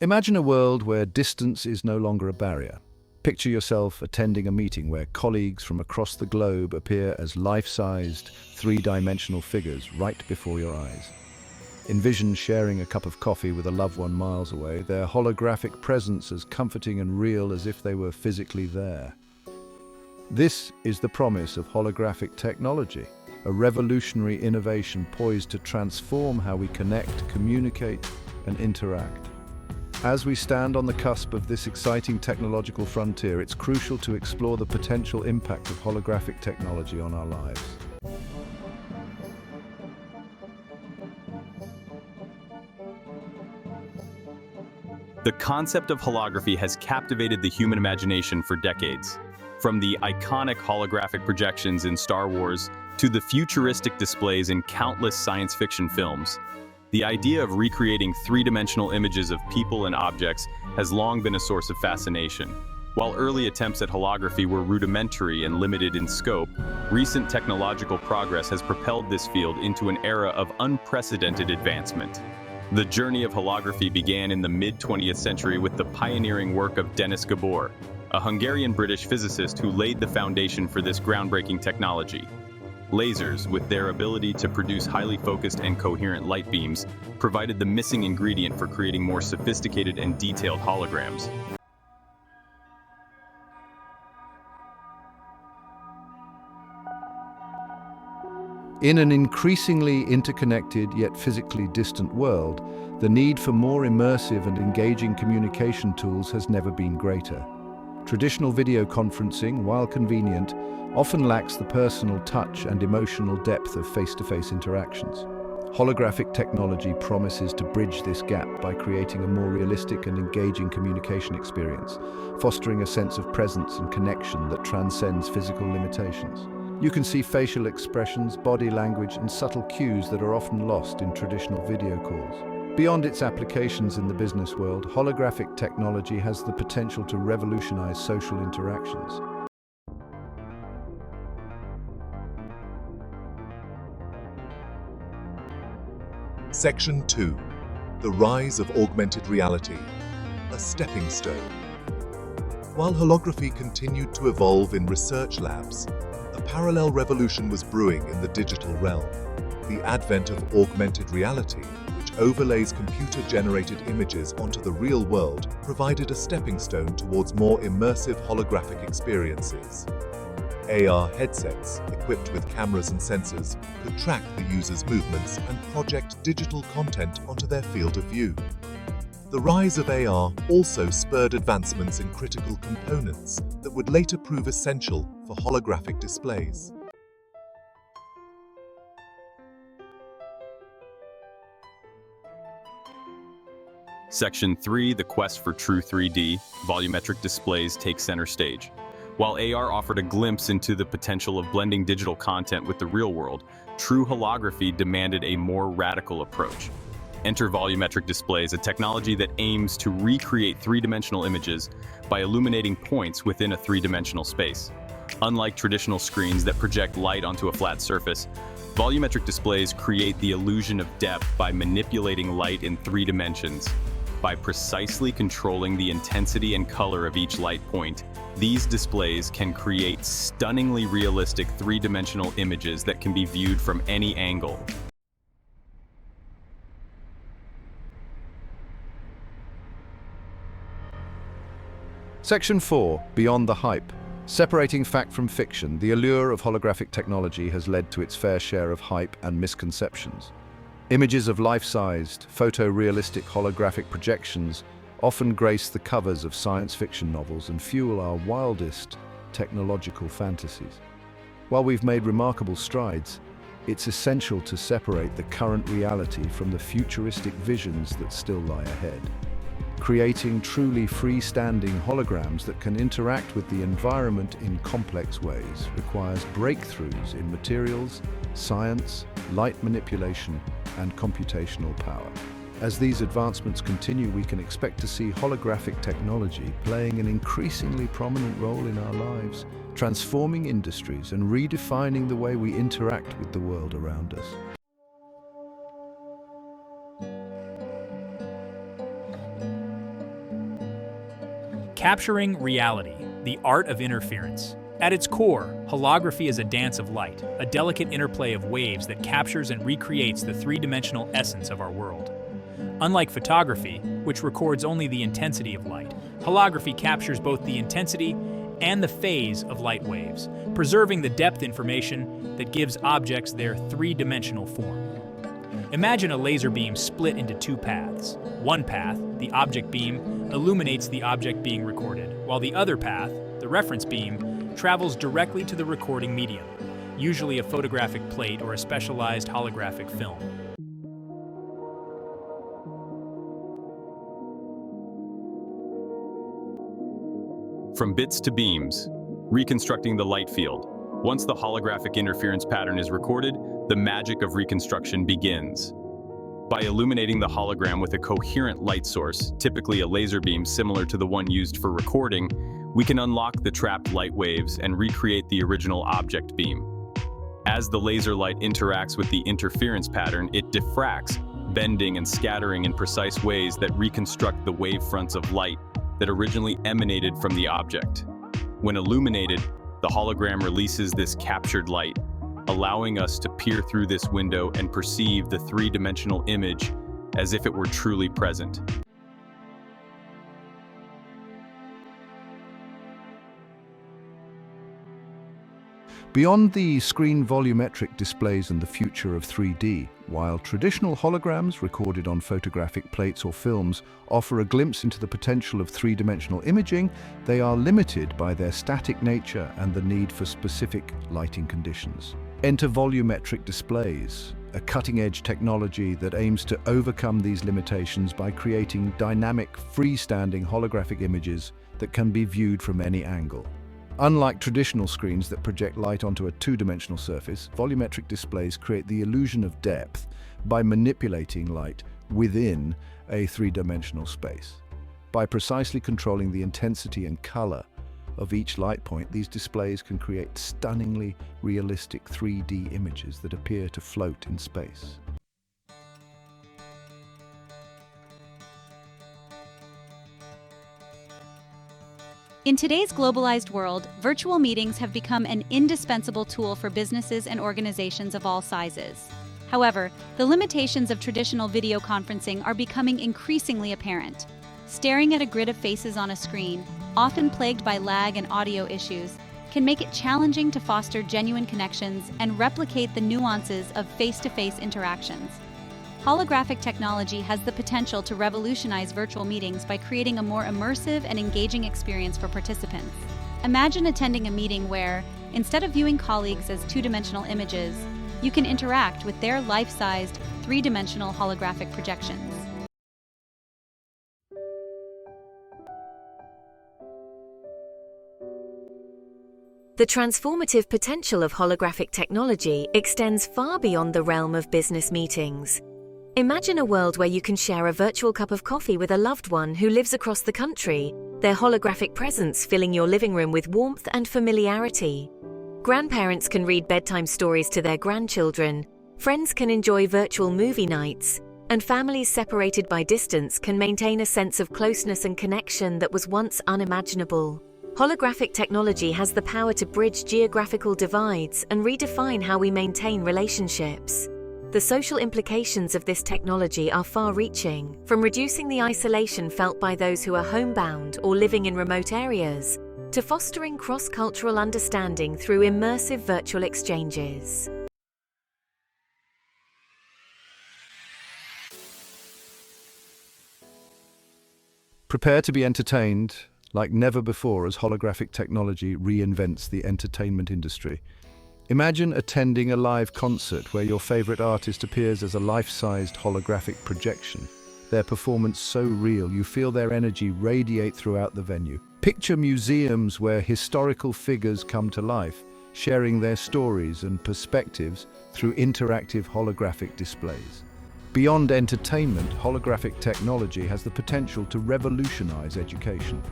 Imagine a world where distance is no longer a barrier. Picture yourself attending a meeting where colleagues from across the globe appear as life-sized, three-dimensional figures right before your eyes. Envision sharing a cup of coffee with a loved one miles away, their holographic presence as comforting and real as if they were physically there. This is the promise of holographic technology, a revolutionary innovation poised to transform how we connect, communicate, and interact. As we stand on the cusp of this exciting technological frontier, it's crucial to explore the potential impact of holographic technology on our lives. The concept of holography has captivated the human imagination for decades. From the iconic holographic projections in Star Wars to the futuristic displays in countless science fiction films, the idea of recreating three-dimensional images of people and objects has long been a source of fascination. While early attempts at holography were rudimentary and limited in scope, recent technological progress has propelled this field into an era of unprecedented advancement. The journey of holography began in the mid-20th century with the pioneering work of Denis Gabor, a Hungarian-British physicist who laid the foundation for this groundbreaking technology. Lasers, with their ability to produce highly focused and coherent light beams, provided the missing ingredient for creating more sophisticated and detailed holograms. In an increasingly interconnected yet physically distant world, the need for more immersive and engaging communication tools has never been greater. Traditional video conferencing, while convenient, often lacks the personal touch and emotional depth of face-to-face interactions. Holographic technology promises to bridge this gap by creating a more realistic and engaging communication experience, fostering a sense of presence and connection that transcends physical limitations. You can see facial expressions, body language, and subtle cues that are often lost in traditional video calls. Beyond its applications in the business world, holographic technology has the potential to revolutionize social interactions. Section 2. The Rise of Augmented Reality, a Stepping Stone. While holography continued to evolve in research labs, a parallel revolution was brewing in the digital realm. The advent of augmented reality, which overlays computer-generated images onto the real world, provided a stepping stone towards more immersive holographic experiences. AR headsets, equipped with cameras and sensors, could track the user's movements and project digital content onto their field of view. The rise of AR also spurred advancements in critical components that would later prove essential for holographic displays. Section 3, the quest for true 3D, volumetric displays take center stage. While AR offered a glimpse into the potential of blending digital content with the real world, true holography demanded a more radical approach. Enter volumetric displays, a technology that aims to recreate three-dimensional images by illuminating points within a three-dimensional space. Unlike traditional screens that project light onto a flat surface, volumetric displays create the illusion of depth by manipulating light in 3 dimensions. By precisely controlling the intensity and color of each light point, these displays can create stunningly realistic 3-dimensional images that can be viewed from any angle. Section 4. Beyond the hype. Separating fact from fiction, the allure of holographic technology has led to its fair share of hype and misconceptions. Images of life-sized, photorealistic holographic projections often grace the covers of science fiction novels and fuel our wildest technological fantasies. While we've made remarkable strides, it's essential to separate the current reality from the futuristic visions that still lie ahead. Creating truly freestanding holograms that can interact with the environment in complex ways requires breakthroughs in materials, science, light manipulation, and computational power. As these advancements continue, we can expect to see holographic technology playing an increasingly prominent role in our lives, transforming industries and redefining the way we interact with the world around us. Capturing reality, the art of interference. At its core, holography is a dance of light, a delicate interplay of waves that captures and recreates the three-dimensional essence of our world. Unlike photography, which records only the intensity of light, holography captures both the intensity and the phase of light waves, preserving the depth information that gives objects their three-dimensional form. Imagine a laser beam split into two paths. One path, the object beam, illuminates the object being recorded, while the other path, the reference beam, travels directly to the recording medium, usually a photographic plate or a specialized holographic film. From bits to beams, reconstructing the light field. Once the holographic interference pattern is recorded, the magic of reconstruction begins. By illuminating the hologram with a coherent light source, typically a laser beam similar to the one used for recording, we can unlock the trapped light waves and recreate the original object beam. As the laser light interacts with the interference pattern, it diffracts, bending and scattering in precise ways that reconstruct the wavefronts of light that originally emanated from the object. When illuminated, the hologram releases this captured light, allowing us to peer through this window and perceive the three-dimensional image as if it were truly present. Beyond the screen volumetric displays and the future of 3D, while traditional holograms recorded on photographic plates or films offer a glimpse into the potential of three-dimensional imaging, they are limited by their static nature and the need for specific lighting conditions. Enter volumetric displays, a cutting-edge technology that aims to overcome these limitations by creating dynamic, freestanding holographic images that can be viewed from any angle. Unlike traditional screens that project light onto a two-dimensional surface, volumetric displays create the illusion of depth by manipulating light within a three-dimensional space. By precisely controlling the intensity and color of each light point, these displays can create stunningly realistic 3D images that appear to float in space. In today's globalized world, virtual meetings have become an indispensable tool for businesses and organizations of all sizes. However, the limitations of traditional video conferencing are becoming increasingly apparent. Staring at a grid of faces on a screen, often plagued by lag and audio issues, can make it challenging to foster genuine connections and replicate the nuances of face-to-face interactions. Holographic technology has the potential to revolutionize virtual meetings by creating a more immersive and engaging experience for participants. Imagine attending a meeting where, instead of viewing colleagues as two-dimensional images, you can interact with their life-sized, three-dimensional holographic projections. The transformative potential of holographic technology extends far beyond the realm of business meetings. Imagine a world where you can share a virtual cup of coffee with a loved one who lives across the country, their holographic presence filling your living room with warmth and familiarity. Grandparents can read bedtime stories to their grandchildren, friends can enjoy virtual movie nights, and families separated by distance can maintain a sense of closeness and connection that was once unimaginable. Holographic technology has the power to bridge geographical divides and redefine how we maintain relationships. The social implications of this technology are far-reaching, from reducing the isolation felt by those who are homebound or living in remote areas, to fostering cross-cultural understanding through immersive virtual exchanges. Prepare to be entertained like never before as holographic technology reinvents the entertainment industry. Imagine attending a live concert where your favorite artist appears as a life-sized holographic projection, their performance so real you feel their energy radiate throughout the venue. Picture museums where historical figures come to life, sharing their stories and perspectives through interactive holographic displays. Beyond entertainment, holographic technology has the potential to revolutionize education.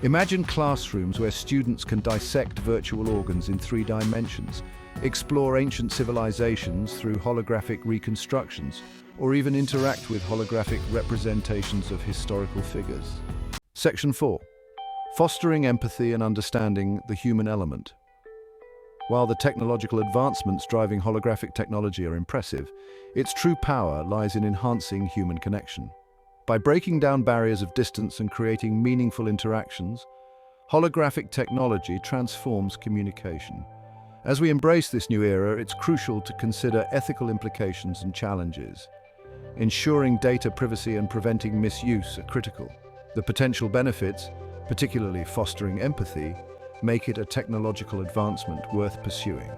Imagine classrooms where students can dissect virtual organs in 3 dimensions, explore ancient civilizations through holographic reconstructions, or even interact with holographic representations of historical figures. Section 4. fostering empathy and understanding the human element. While the technological advancements driving holographic technology are impressive, its true power lies in enhancing human connection. By breaking down barriers of distance and creating meaningful interactions, holographic technology transforms communication. As we embrace this new era, it's crucial to consider ethical implications and challenges. Ensuring data privacy and preventing misuse are critical. The potential benefits, particularly fostering empathy, make it a technological advancement worth pursuing.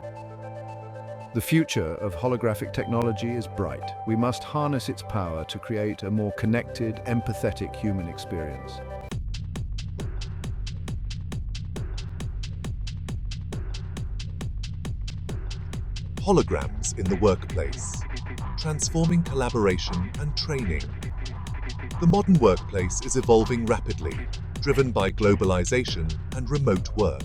The future of holographic technology is bright. We must harness its power to create a more connected, empathetic human experience. Holograms in the workplace, transforming collaboration and training. The modern workplace is evolving rapidly, driven by globalization and remote work.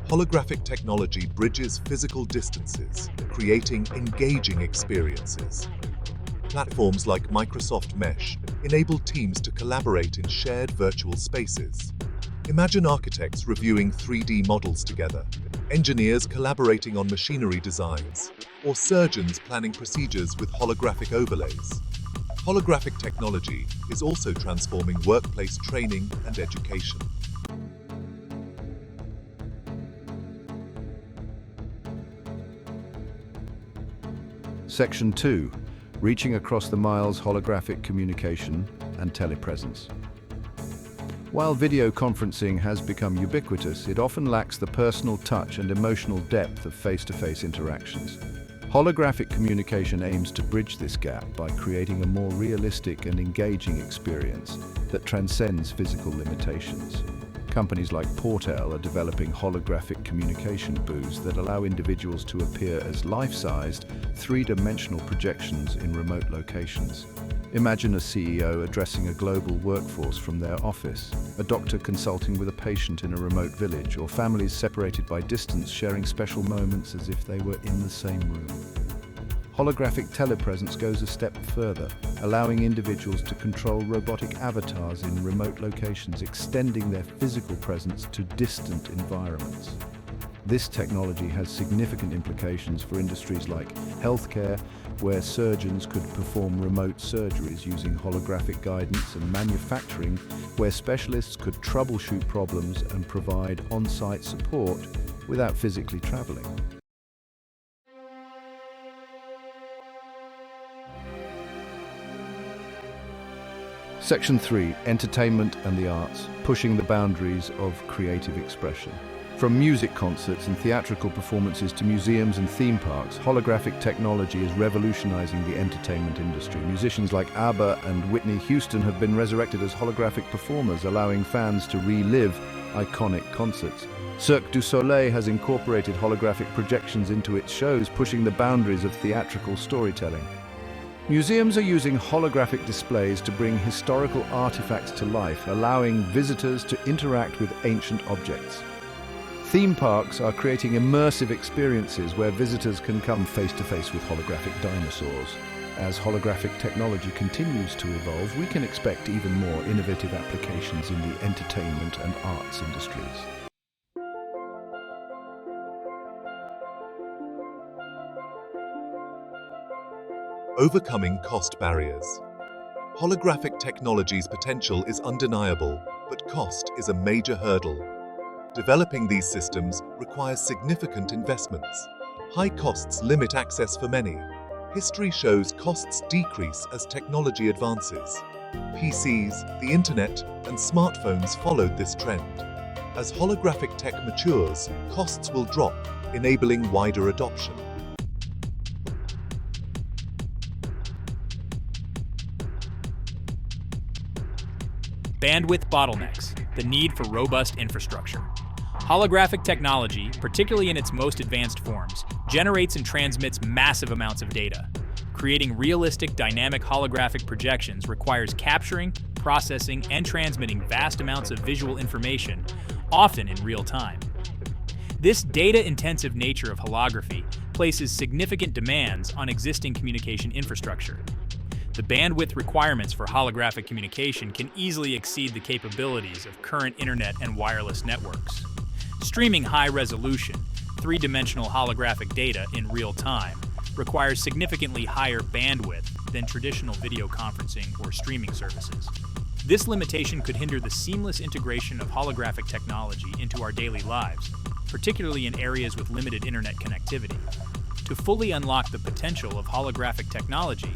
Holographic technology bridges physical distances, creating engaging experiences. Platforms like Microsoft Mesh enable teams to collaborate in shared virtual spaces. Imagine architects reviewing 3D models together, engineers collaborating on machinery designs, or surgeons planning procedures with holographic overlays. Holographic technology is also transforming workplace training and education. Section 2. Reaching across the miles: holographic communication and telepresence. While video conferencing has become ubiquitous, it often lacks the personal touch and emotional depth of face-to-face interactions. Holographic communication aims to bridge this gap by creating a more realistic and engaging experience that transcends physical limitations. Companies like Portel are developing holographic communication booths that allow individuals to appear as life-sized, three-dimensional projections in remote locations. Imagine a CEO addressing a global workforce from their office, a doctor consulting with a patient in a remote village, or families separated by distance sharing special moments as if they were in the same room. Holographic telepresence goes a step further, allowing individuals to control robotic avatars in remote locations, extending their physical presence to distant environments. This technology has significant implications for industries like healthcare, where surgeons could perform remote surgeries using holographic guidance, and manufacturing, where specialists could troubleshoot problems and provide on-site support without physically traveling. Section 3. Entertainment and the arts, pushing the boundaries of creative expression. From music concerts and theatrical performances to museums and theme parks, holographic technology is revolutionizing the entertainment industry. Musicians like ABBA and Whitney Houston have been resurrected as holographic performers, allowing fans to relive iconic concerts. Cirque du Soleil has incorporated holographic projections into its shows, pushing the boundaries of theatrical storytelling. Museums are using holographic displays to bring historical artifacts to life, allowing visitors to interact with ancient objects. Theme parks are creating immersive experiences where visitors can come face-to-face with holographic dinosaurs. As holographic technology continues to evolve, we can expect even more innovative applications in the entertainment and arts industries. Overcoming cost barriers. Holographic technology's potential is undeniable, but cost is a major hurdle. Developing these systems requires significant investments. High costs limit access for many. History shows costs decrease as technology advances. PCs, the internet, and smartphones followed this trend. As holographic tech matures, costs will drop, enabling wider adoption. Bandwidth bottlenecks, the need for robust infrastructure. Holographic technology, particularly in its most advanced forms, generates and transmits massive amounts of data. Creating realistic, dynamic holographic projections requires capturing, processing, and transmitting vast amounts of visual information, often in real time. This data-intensive nature of holography places significant demands on existing communication infrastructure. The bandwidth requirements for holographic communication can easily exceed the capabilities of current internet and wireless networks. Streaming high-resolution, three-dimensional holographic data in real time requires significantly higher bandwidth than traditional video conferencing or streaming services. This limitation could hinder the seamless integration of holographic technology into our daily lives, particularly in areas with limited internet connectivity. To fully unlock the potential of holographic technology,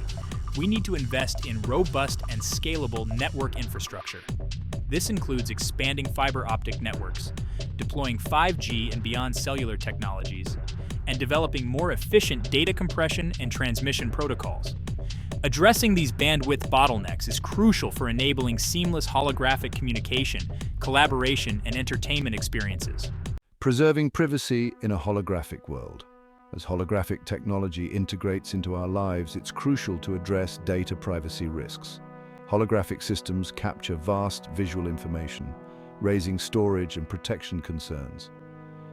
we need to invest in robust and scalable network infrastructure. This includes expanding fiber optic networks, deploying 5G and beyond cellular technologies, and developing more efficient data compression and transmission protocols. Addressing these bandwidth bottlenecks is crucial for enabling seamless holographic communication, collaboration, and entertainment experiences. Preserving privacy in a holographic world. As holographic technology integrates into our lives, it's crucial to address data privacy risks. Holographic systems capture vast visual information, raising storage and protection concerns.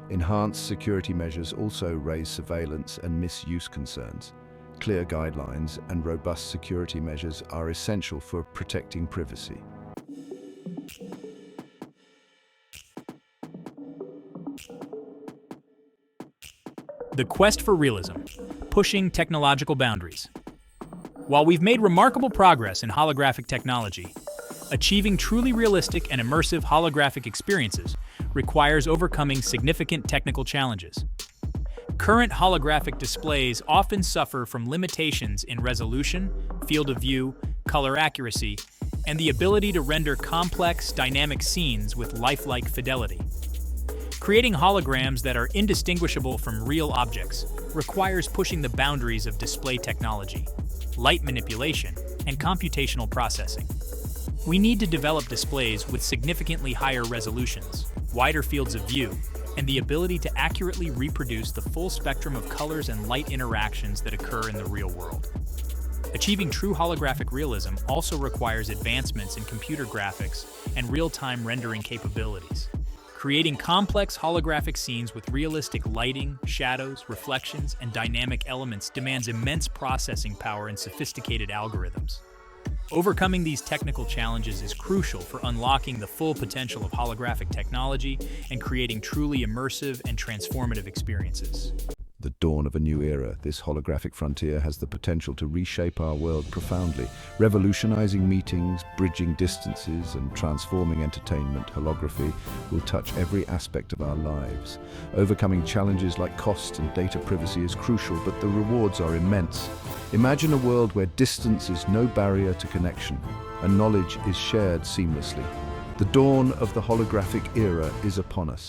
Enhanced security measures also raise surveillance and misuse concerns. Clear guidelines and robust security measures are essential for protecting privacy. The quest for realism, pushing technological boundaries. While we've made remarkable progress in holographic technology, achieving truly realistic and immersive holographic experiences requires overcoming significant technical challenges. Current holographic displays often suffer from limitations in resolution, field of view, color accuracy, and the ability to render complex, dynamic scenes with lifelike fidelity. Creating holograms that are indistinguishable from real objects requires pushing the boundaries of display technology, light manipulation, and computational processing. We need to develop displays with significantly higher resolutions, wider fields of view, and the ability to accurately reproduce the full spectrum of colors and light interactions that occur in the real world. Achieving true holographic realism also requires advancements in computer graphics and real-time rendering capabilities. Creating complex holographic scenes with realistic lighting, shadows, reflections, and dynamic elements demands immense processing power and sophisticated algorithms. Overcoming these technical challenges is crucial for unlocking the full potential of holographic technology and creating truly immersive and transformative experiences. The dawn of a new era, this holographic frontier has the potential to reshape our world profoundly, revolutionizing meetings, bridging distances, and transforming entertainment. Holography will touch every aspect of our lives. Overcoming challenges like cost and data privacy is crucial, but the rewards are immense. Imagine a world where distance is no barrier to connection, and knowledge is shared seamlessly. The dawn of the holographic era is upon us.